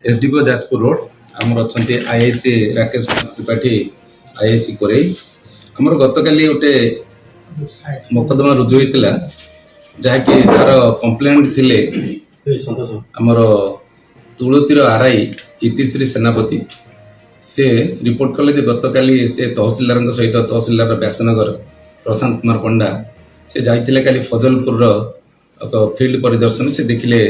SDPO Jajpur road आमर अच्छा IIC Rakesh Tripathi IIC Korei आमर गतकाली गोटे मोकदमा रुजु होता जहाँकि तार कंप्लेंट थिले आमर तुलतीर आरआई इतिश्री सेनापति से रिपोर्ट कले गतकाली से तहसिलदार सहित तहसिलदार व्यासनगर प्रशांत कुमार पंडा से जाइए काली फजलपुर फील्ड परिदर्शन से देखिले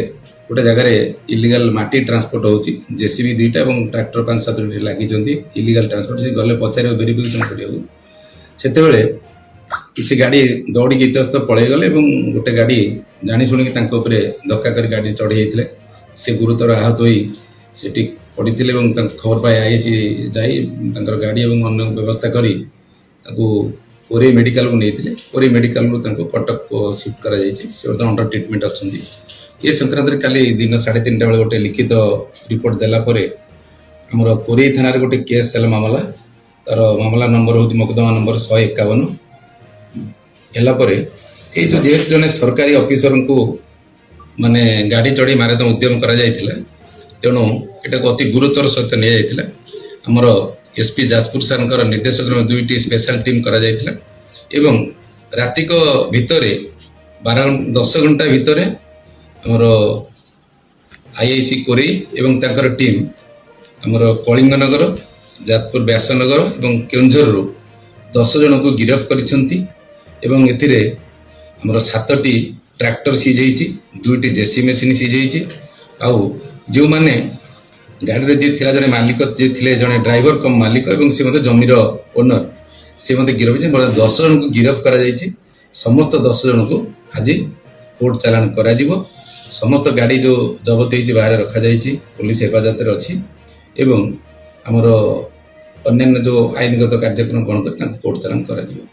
गोटे जगार इलिगाल माटी ट्रांसपोर्ट होची जेसीबी 2टा और ट्रैक्टर 5-7 लगी इलिगाल ट्रांसपोर्ट से गले पचारे वेरिफिकेशन करते किसी गाड़ी दौड़ी इतस्त पलि गले गोटे गाड़ी जानी शुणिक धक्का कर गाड़ी चढ़ी से गुरुतर आहत हो पड़ी खबर पाए आईसी जाई गाड़ी और अन्य व्यवस्था करी कोरेई मेडिकल को नहीं कोरेई मेडिकल कटक को शिफ्ट कर अंडर ट्रिटमेंट अच्छा ये संक्रांत काली दिन 3:30 बेले गोटे लिखित रिपोर्ट देलापर आमर कोरेई थाना गोटे केस है मामला तार मामला नंबर हूँ मोकदमा नंबर 151 हेलापर ये जो जेहेतु जन सरकारी ऑफिसर को माने गाड़ी चढ़ी मारे उद्यम करा तेणु यहाँ अति गुरुतर सहित नि आमर एसपी जाजपुर सार निर्देशक 2टी स्पेशल टीम करा एवं रातिक भितर 10 घंटा भितर आमर आईआईसी कोरेई एवं ताकर टीम आमर कलिंगनगर जाजपुर व्यासनगर एवं केउंझर 10 जन को गिरफ्त करिसेंती एवं एथिरे आमर 7टी ट्रैक्टर सीज होईची 2टी जेसी मेसीन सीज होईची आउ जो माने गाड़ी जे थिला जने मालिक जे थिले जने ड्राइवर कम मालिक एवं से मते जमीर ओनर से मते गिरफ्त 10 जन को गिरफ्त करा जायछि समस्त 10 जन को आज कोर्ट चालान करा जिवो समस्त गाड़ी जो जबत होती बाहर रखा जाइए पुलिस हेफाजत अच्छी एवं आमर अन्य जो आईनगत कार्यक्रम ग्रहण कर कोर्ट चालान करा जिवो।